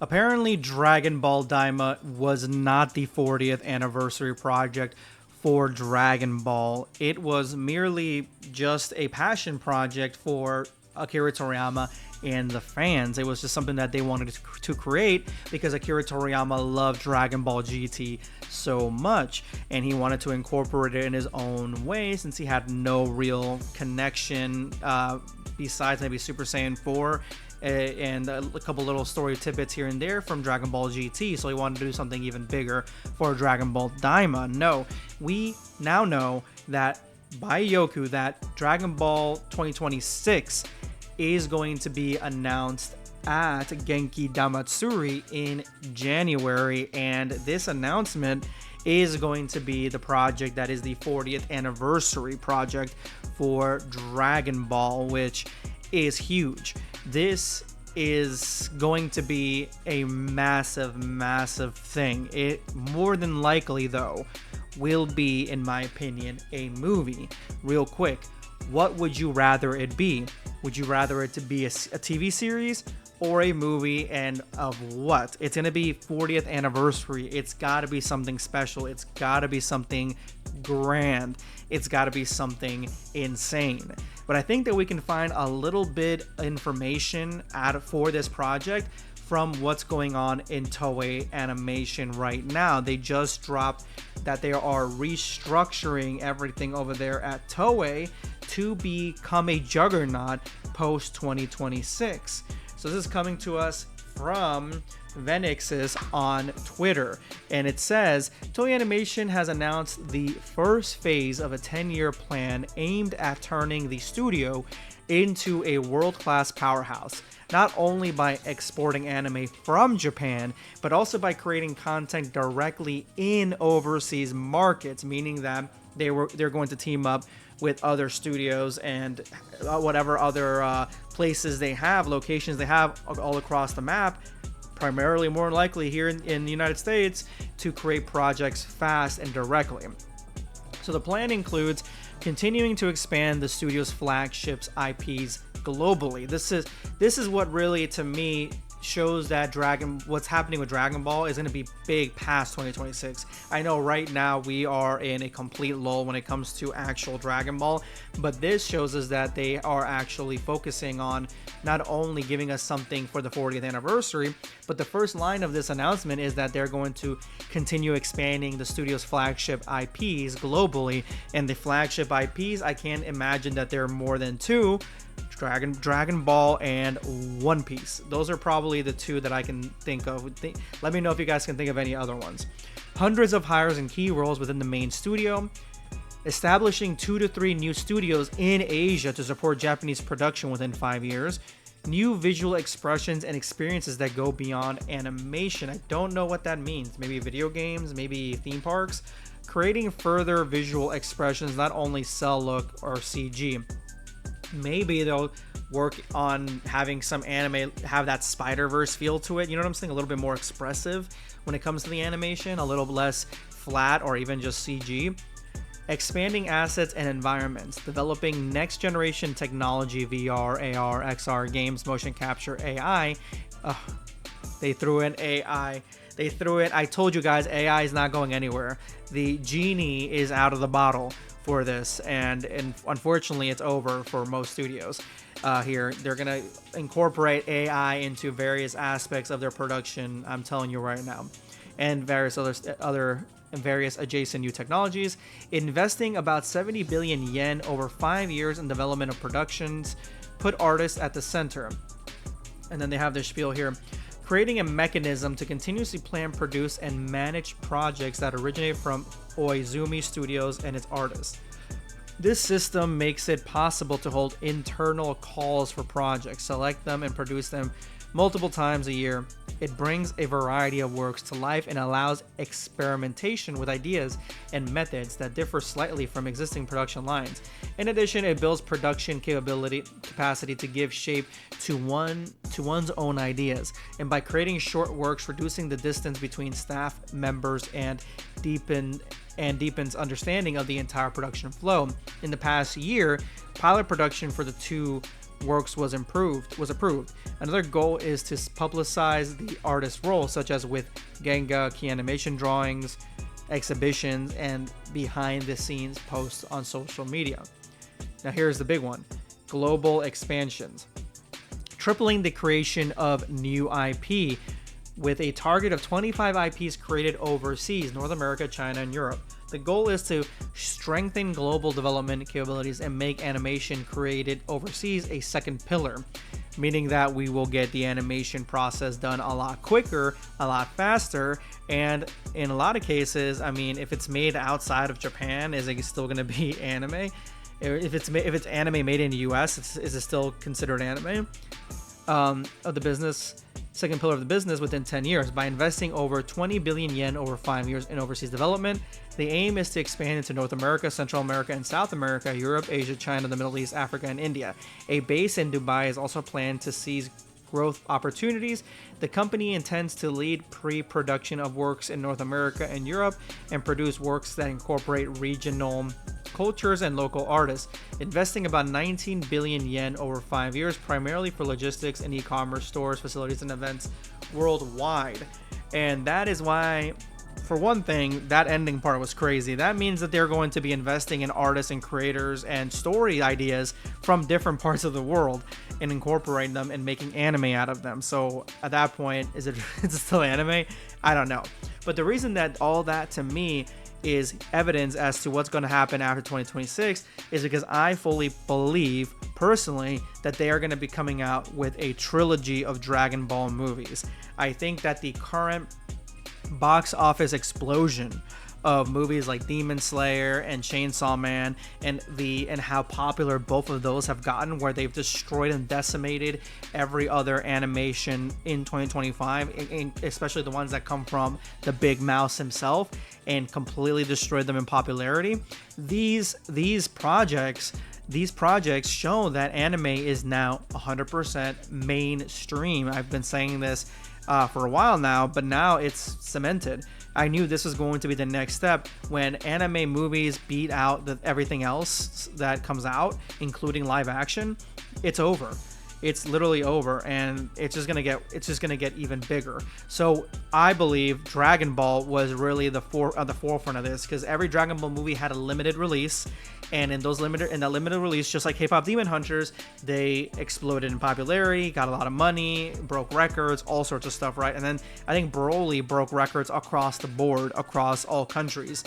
Apparently, Dragon Ball Daima was not the 40th anniversary project for Dragon Ball. It was merely just a passion project for Akira Toriyama and the fans. It was just something that they wanted to create because Akira Toriyama loved Dragon Ball GT so much, and he wanted to incorporate it in his own way since he had no real connection besides maybe Super Saiyan 4 and a couple little story tidbits here and there from Dragon Ball GT, so he wanted to do something even bigger for Dragon Ball Daima. No, we now know that by Yoku that Dragon Ball 2026 is going to be announced at Genki Damatsuri in January, and this announcement is going to be the project that is the 40th anniversary project for Dragon Ball, which is huge. This is going to be a massive thing. It more than likely, though, will be, in my opinion, a movie. Real quick, what would you rather it be? Would you rather it to be a TV series or a movie, and of what? It's going to be 40th anniversary. It's got to be something special. It's got to be something grand. It's got to be something insane. But I think that we can find a little bit information for this project from what's going on in Toei Animation right now. They just dropped that they are restructuring everything over there at Toei to become a juggernaut post 2026. So this is coming to us from Venixis on Twitter, and it says Toei Animation has announced the first phase of a 10-year plan aimed at turning the studio into a world-class powerhouse, not only by exporting anime from Japan, but also by creating content directly in overseas markets, meaning that they're going to team up with other studios and whatever other places they have, locations they have all across the map, primarily more likely here in the United States, to create projects fast and directly. So the plan includes continuing to expand the studio's flagships IPs globally. This is what really, to me, shows that what's happening with Dragon Ball is going to be big past 2026. I know right now we are in a complete lull when it comes to actual Dragon Ball, but this shows us that they are actually focusing on not only giving us something for the 40th anniversary, but the first line of this announcement is that they're going to continue expanding the studio's flagship IPs globally. And the flagship IPs, I can't imagine that there are more than two: Dragon Ball and One Piece. Those are probably the two that I can think of. Let me know if you guys can think of any other ones. Hundreds of hires in key roles within the main studio. Establishing 2 to 3 new studios in Asia to support Japanese production within 5 years. New visual expressions and experiences that go beyond animation. I don't know what that means. Maybe video games, maybe theme parks. Creating further visual expressions, not only cell look or CG. Maybe they'll work on having some anime have that Spider-Verse feel to it. You know what I'm saying? A little bit more expressive when it comes to the animation, a little less flat or even just CG. Expanding assets and environments, developing next generation technology, VR, AR, XR, games, motion capture, AI. They threw in AI. I told you guys, AI is not going anywhere. The genie is out of the bottle for this, and unfortunately it's over for most studios here. They're gonna incorporate AI into various aspects of their production, I'm telling you right now, and various various adjacent new technologies. Investing about 70 billion yen over 5 years in development of productions, put artists at the center. And then they have their spiel here. Creating a mechanism to continuously plan, produce, and manage projects that originate from Oizumi Studios and its artists. This system makes it possible to hold internal calls for projects, select them, and produce them multiple times a year. It brings a variety of works to life and allows experimentation with ideas and methods that differ slightly from existing production lines. In addition, it builds production capacity to give shape to one's own ideas, and by creating short works, reducing the distance between staff members and deepens understanding of the entire production flow. In the past year, pilot production for the two works was approved. Another goal is to publicize the artist's role, such as with Genga, key animation drawings, exhibitions, and behind the scenes posts on social media. Now here's the big one: global expansions. Tripling the creation of new IP with a target of 25 IPs created overseas, North America, China, and Europe. The goal is to strengthen global development capabilities and make animation created overseas a second pillar, meaning that we will get the animation process done a lot quicker, a lot faster, and in a lot of cases, I mean, if it's made outside of Japan, is it still going to be anime? If it's anime made in the US, is it still considered anime? Of the business, second pillar of the business within 10 years. By investing over 20 billion yen over 5 years in overseas development, the aim is to expand into North America, Central America, and South America, Europe, Asia, China, the Middle East, Africa, and India. A base in Dubai is also planned to seize growth opportunities. The company intends to lead pre-production of works in North America and Europe and produce works that incorporate regional cultures and local artists, investing about 19 billion yen over 5 years, primarily for logistics and e-commerce stores, facilities, and events worldwide. And that is why, for one thing, that ending part was crazy. That means that they're going to be investing in artists and creators and story ideas from different parts of the world and incorporating them and making anime out of them. So at that point, is it still anime? I don't know. But the reason that all that to me is evidence as to what's going to happen after 2026 is because I fully believe personally that they are going to be coming out with a trilogy of Dragon Ball movies. I think that the current box office explosion of movies like Demon Slayer and Chainsaw Man and how popular both of those have gotten, where they've destroyed and decimated every other animation in 2025, especially the ones that come from the big mouse himself, and completely destroyed them in popularity. These projects show that anime is now 100% mainstream. I've been saying this for a while now, but now it's cemented. I knew this was going to be the next step when anime movies beat out everything else that comes out, including live action. It's over. It's literally over, and it's just gonna get even bigger. So I believe Dragon Ball was really the forefront of this, because every Dragon Ball movie had a limited release, and in that limited release, just like K-pop Demon Hunters, they exploded in popularity, got a lot of money, broke records, all sorts of stuff, right? And then I think Broly broke records across the board, across all countries.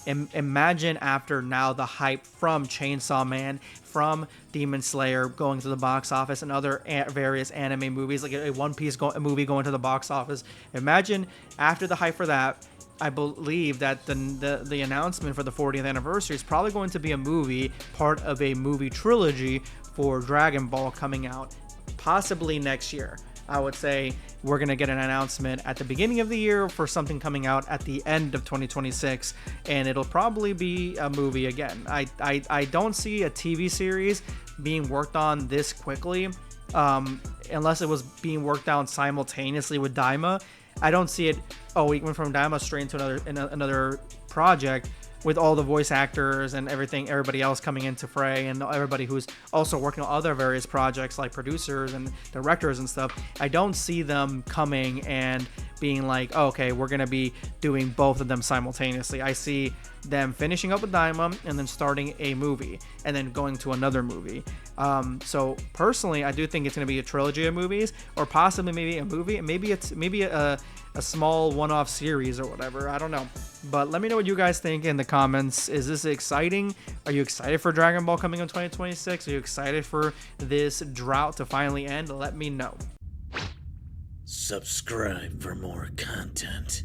Imagine after now the hype from Chainsaw Man, from Demon Slayer going to the box office, and other various anime movies, like a One Piece movie going to the box office. Imagine after the hype for that, I believe that the announcement for the 40th anniversary is probably going to be a movie, part of a movie trilogy for Dragon Ball coming out possibly next year. I would say we're going to get an announcement at the beginning of the year for something coming out at the end of 2026, and it'll probably be a movie again. I don't see a TV series being worked on this quickly, unless it was being worked on simultaneously with Daima. I don't see it, we went from Daima straight into another project with all the voice actors and everybody else coming into fray, and everybody who's also working on other various projects like producers and directors and stuff. I don't see them coming and being like, okay, we're going to be doing both of them simultaneously. I see them finishing up with Daima and then starting a movie and then going to another movie. So personally, I do think it's going to be a trilogy of movies, or possibly maybe a movie, and maybe a small one-off series or whatever. I don't know. But let me know what you guys think in the comments. Is this exciting? Are you excited for Dragon Ball coming in 2026? Are you excited for this drought to finally end? Let me know. Subscribe for more content.